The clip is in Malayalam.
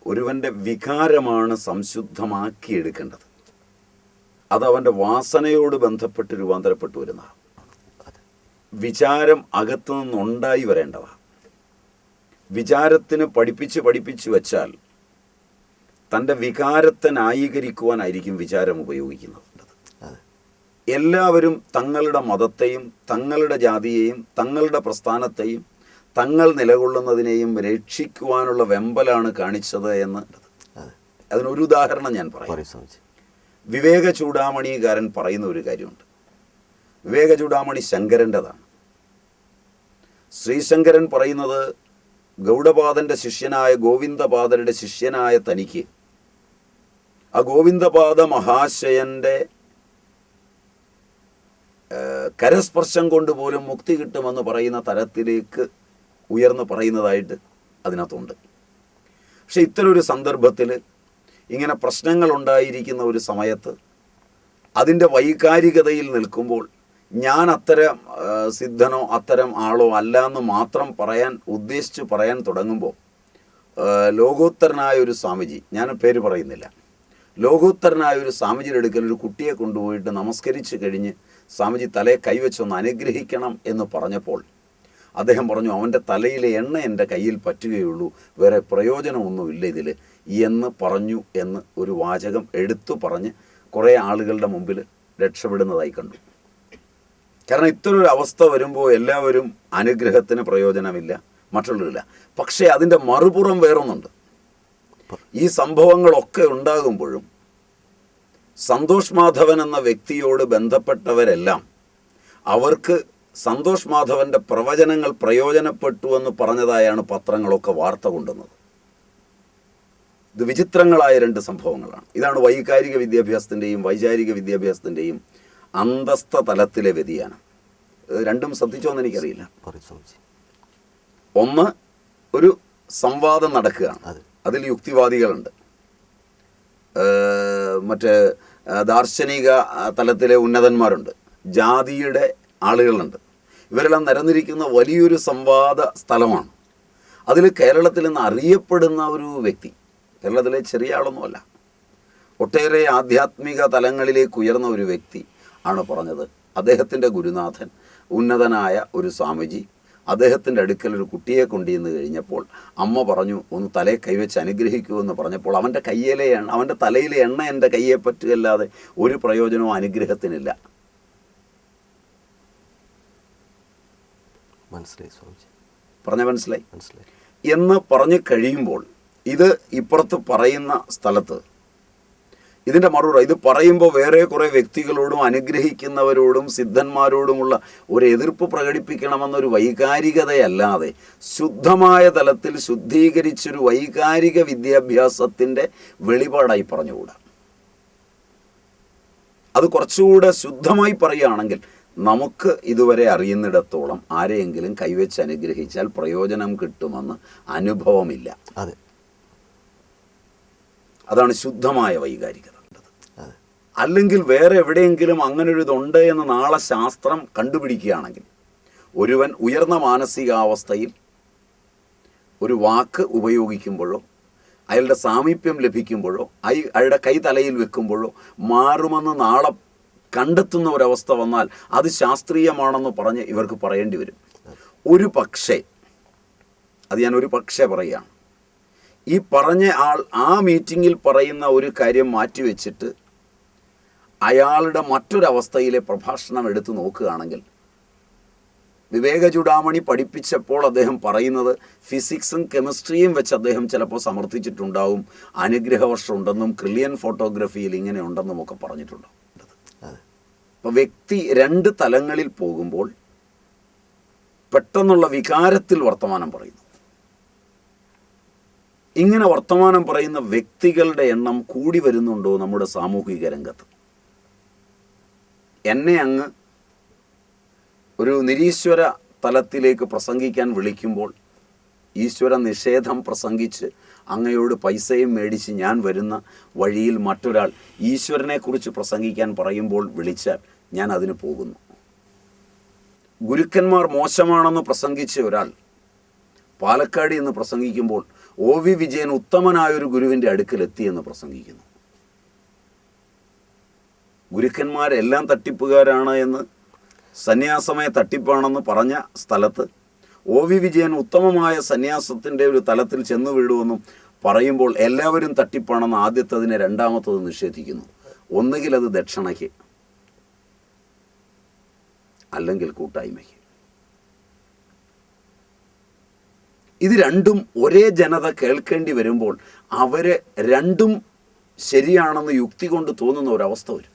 ഒരുവൻ്റെ വികാരമാണ് സംശുദ്ധമാക്കിയെടുക്കേണ്ടത്. അതവൻ്റെ വാസനയോട് ബന്ധപ്പെട്ട് രൂപാന്തരപ്പെട്ടു വരുന്നതാണ്. വിചാരം അകത്തു നിന്നുണ്ടായി വരേണ്ടതാണ്. വിചാരത്തിന് പഠിപ്പിച്ച് വെച്ചാൽ തൻ്റെ വികാരത്തെ ന്യായീകരിക്കുവാനായിരിക്കും വിചാരം ഉപയോഗിക്കുന്നത്. എല്ലാവരും തങ്ങളുടെ മതത്തെയും തങ്ങളുടെ ജാതിയെയും തങ്ങളുടെ പ്രസ്ഥാനത്തെയും തങ്ങൾ നിലകൊള്ളുന്നതിനെയും രക്ഷിക്കുവാനുള്ള വെമ്പലാണ് കാണിച്ചത് എന്ന് അതിനൊരു ഉദാഹരണം ഞാൻ പറയാം. വിവേക ചൂടാമണികാരൻ പറയുന്ന ഒരു കാര്യമുണ്ട്. വിവേക ചൂടാമണി ശങ്കരൻ്റെതാണ്. ശ്രീശങ്കരൻ പറയുന്നത് ഗൗഡപാദൻ്റെ ശിഷ്യനായ ഗോവിന്ദപാദരുടെ ശിഷ്യനായ തനിക്ക് ആ ഗോവിന്ദപാദ മഹാശയൻ്റെ കരസ്പർശം കൊണ്ട് പോലും മുക്തി കിട്ടുമെന്ന് പറയുന്ന തരത്തിലേക്ക് ഉയർന്നു പറയുന്നതായിട്ട് അതിനകത്തുണ്ട്. പക്ഷെ ഇത്തരൊരു സന്ദർഭത്തിൽ ഇങ്ങനെ പ്രശ്നങ്ങൾ ഉണ്ടായിരിക്കുന്ന ഒരു സമയത്ത് അതിൻ്റെ വൈകാരികതയിൽ നിൽക്കുമ്പോൾ ഞാൻ അത്തരം സിദ്ധനോ അത്തരം ആളോ അല്ല എന്ന് മാത്രം ഉദ്ദേശിച്ച് പറയാൻ തുടങ്ങുമ്പോൾ ലോകോത്തരനായ ഒരു സ്വാമിജി, ഞാൻ പേര് പറയുന്നില്ല, ലോകോത്തരനായ ഒരു സ്വാമിജിയുടെ അടുക്കൽ ഒരു കുട്ടിയെ കൊണ്ടുപോയിട്ട് നമസ്കരിച്ച് കഴിഞ്ഞ് സ്വാമിജി തലയെ കൈവച്ചൊന്ന് അനുഗ്രഹിക്കണം എന്ന് പറഞ്ഞപ്പോൾ അദ്ദേഹം പറഞ്ഞു, അവൻ്റെ തലയിലെ എണ്ണ എൻ്റെ കയ്യിൽ പറ്റുകയുള്ളൂ, വേറെ പ്രയോജനമൊന്നുമില്ല ഇതിൽ എന്ന് പറഞ്ഞു എന്ന് ഒരു വാചകം എടുത്തു പറഞ്ഞ് കുറേ ആളുകളുടെ മുമ്പിൽ രക്ഷപ്പെടുന്നതായി കണ്ടു. കാരണം ഇത്തരൊരു അവസ്ഥ വരുമ്പോൾ എല്ലാവരും അനുഗ്രഹത്തിന് പ്രയോജനമില്ല, മറ്റുള്ളവരില്ല. പക്ഷേ അതിൻ്റെ മറുപുറം വേറൊന്നുണ്ട്. ഈ സംഭവങ്ങളൊക്കെ ഉണ്ടാകുമ്പോഴും സന്തോഷ് മാധവൻ എന്ന വ്യക്തിയോട് ബന്ധപ്പെട്ടവരെല്ലാം അവർക്ക് സന്തോഷ് മാധവൻ്റെ പ്രവചനങ്ങൾ പ്രയോജനപ്പെട്ടു എന്ന് പറഞ്ഞതായാണ് പത്രങ്ങളൊക്കെ വാർത്ത കൊണ്ടുവന്നത്. ഇത് വിചിത്രങ്ങളായ രണ്ട് സംഭവങ്ങളാണ്. ഇതാണ് വൈകാരിക വിദ്യാഭ്യാസത്തിൻ്റെയും വൈചാരിക വിദ്യാഭ്യാസത്തിൻ്റെയും അന്തസ്ഥ തലത്തിലെ വ്യതിയാനം. രണ്ടും ശ്രദ്ധിച്ചോന്ന് എനിക്കറിയില്ല. ഒന്ന്, ഒരു സംവാദം നടക്കുകയാണ്, അതിൽ യുക്തിവാദികളുണ്ട്, മറ്റ് ദാർശനിക തലത്തിലെ ഉന്നതന്മാരുണ്ട്, ജാതിയുടെ ആളുകളുണ്ട്. ഇവരെല്ലാം നിരന്നിരിക്കുന്ന വലിയൊരു സംവാദ സ്ഥലമാണ്. അതിൽ കേരളത്തിൽ നിന്ന് അറിയപ്പെടുന്ന ഒരു വ്യക്തി, കേരളത്തിലെ ചെറിയ ആളൊന്നുമല്ല, ഒട്ടേറെ ആധ്യാത്മിക തലങ്ങളിലേക്ക് ഉയർന്ന ഒരു വ്യക്തി ആണ് പറഞ്ഞത്. അദ്ദേഹത്തിൻ്റെ ഗുരുനാഥൻ, ഉന്നതനായ ഒരു സ്വാമിജി, അദ്ദേഹത്തിൻ്റെ അടുക്കൽ ഒരു കുട്ടിയെ കൊണ്ടുവന്ന് കഴിഞ്ഞപ്പോൾ അമ്മ പറഞ്ഞു, ഒന്ന് തലയെ കൈവച്ച് അനുഗ്രഹിക്കുമെന്ന് പറഞ്ഞപ്പോൾ അവൻ്റെ തലയിലെ എണ്ണ എൻ്റെ കയ്യെ പറ്റുകയല്ലാതെ ഒരു പ്രയോജനവും അനുഗ്രഹത്തിനില്ല. മനസ്സിലായി എന്ന് പറഞ്ഞു കഴിയുമ്പോൾ ഇത് ഇപ്പുറത്ത് പറയുന്ന സ്ഥലത്ത് ഇതിൻ്റെ മറുപടി ഇത് പറയുമ്പോൾ വേറെ കുറേ വ്യക്തികളോടും അനുഗ്രഹിക്കുന്നവരോടും സിദ്ധന്മാരോടുമുള്ള ഒരു എതിർപ്പ് പ്രകടിപ്പിക്കണമെന്നൊരു വൈകാരികതയല്ലാതെ ശുദ്ധമായ തലത്തിൽ ശുദ്ധീകരിച്ചൊരു വൈകാരിക വിദ്യാഭ്യാസത്തിൻ്റെ വെളിപാടായി പറഞ്ഞുകൂടാ. അത് കുറച്ചുകൂടെ ശുദ്ധമായി പറയുകയാണെങ്കിൽ നമുക്ക് ഇതുവരെ അറിയുന്നിടത്തോളം ആരെയെങ്കിലും കൈവച്ച് അനുഗ്രഹിച്ചാൽ പ്രയോജനം കിട്ടുമെന്ന് അനുഭവമില്ല. അതാണ് ശുദ്ധമായ വൈകാരികത. അല്ലെങ്കിൽ വേറെ എവിടെയെങ്കിലും അങ്ങനൊരു ഇതുണ്ട് എന്ന് നാളെ ശാസ്ത്രം കണ്ടുപിടിക്കുകയാണെങ്കിൽ ഒരുവൻ ഉയർന്ന മാനസികാവസ്ഥയിൽ ഒരു വാക്ക് ഉപയോഗിക്കുമ്പോഴോ അയാളുടെ സാമീപ്യം ലഭിക്കുമ്പോഴോ അയാളുടെ കൈ തലയിൽ വെക്കുമ്പോഴോ മാറുമെന്ന് നാളെ കണ്ടെത്തുന്ന ഒരവസ്ഥ വന്നാൽ അത് ശാസ്ത്രീയമാണെന്ന് പറഞ്ഞ് ഇവർക്ക് പറയേണ്ടി വരും. ഒരു പക്ഷേ, അത് ഞാൻ ഒരു പക്ഷേ പറയുകയാണ്, ഈ പറഞ്ഞ ആൾ ആ മീറ്റിങ്ങിൽ പറയുന്ന ഒരു കാര്യം മാറ്റിവെച്ചിട്ട് അയാളുടെ മറ്റൊരവസ്ഥയിലെ പ്രഭാഷണം എടുത്തു നോക്കുകയാണെങ്കിൽ വിവേക ചൂടാമണി പഠിപ്പിച്ചപ്പോൾ അദ്ദേഹം പറയുന്നത് ഫിസിക്സും കെമിസ്ട്രിയും വെച്ച് അദ്ദേഹം ചിലപ്പോൾ സമർത്ഥിച്ചിട്ടുണ്ടാവും, അനുഗ്രഹവർഷം ഉണ്ടെന്നും ക്രില്ലിയൻ ഫോട്ടോഗ്രഫിയിൽ ഇങ്ങനെ ഉണ്ടെന്നും ഒക്കെ പറഞ്ഞിട്ടുണ്ടാവും. അപ്പോൾ വ്യക്തി രണ്ട് തലങ്ങളിൽ പോകുമ്പോൾ പെട്ടെന്നുള്ള വികാരത്തിൽ വർത്തമാനം പറയുന്നു. ഇങ്ങനെ വർത്തമാനം പറയുന്ന വ്യക്തികളുടെ എണ്ണം കൂടി വരുന്നുണ്ടോ നമ്മുടെ സാമൂഹിക രംഗത്ത്? എന്നെ അങ്ങ് ഒരു നിരീശ്വര തലത്തിലേക്ക് പ്രസംഗിക്കാൻ വിളിക്കുമ്പോൾ ഈശ്വര നിഷേധം പ്രസംഗിച്ച് അങ്ങയോട് പൈസയും മേടിച്ച് ഞാൻ വരുന്ന വഴിയിൽ മറ്റൊരാൾ ഈശ്വരനെക്കുറിച്ച് പ്രസംഗിക്കാൻ പറയുമ്പോൾ വിളിച്ചാൽ ഞാൻ അതിന് പോകുന്നു. ഗുരുക്കന്മാർ മോശമാണെന്ന് പ്രസംഗിച്ച ഒരാൾ പാലക്കാട് എന്ന് പ്രസംഗിക്കുമ്പോൾ OV വിജയൻ ഉത്തമനായൊരു ഗുരുവിൻ്റെ അടുക്കലെത്തിയെന്ന് പ്രസംഗിക്കുന്നു. ഗുരുക്കന്മാരെല്ലാം തട്ടിപ്പുകാരാണ് എന്ന്, സന്യാസമയ തട്ടിപ്പാണെന്ന് പറഞ്ഞ സ്ഥലത്ത് OV വിജയൻ ഉത്തമമായ സന്യാസത്തിൻ്റെ ഒരു തലത്തിൽ ചെന്നു വീഴുമെന്നും പറയുമ്പോൾ എല്ലാവരും തട്ടിപ്പാണെന്ന് ആദ്യത്തതിനെ രണ്ടാമത്തത് നിഷേധിക്കുന്നു. ഒന്നുകിൽ അത് ദക്ഷിണയ്ക്ക്, അല്ലെങ്കിൽ കൂട്ടായ്മയ്ക്ക്. ഇത് രണ്ടും ഒരേ ജനത കേൾക്കേണ്ടി വരുമ്പോൾ അവരെ രണ്ടും ശരിയാണെന്ന് യുക്തി കൊണ്ട് തോന്നുന്ന ഒരവസ്ഥ വരും.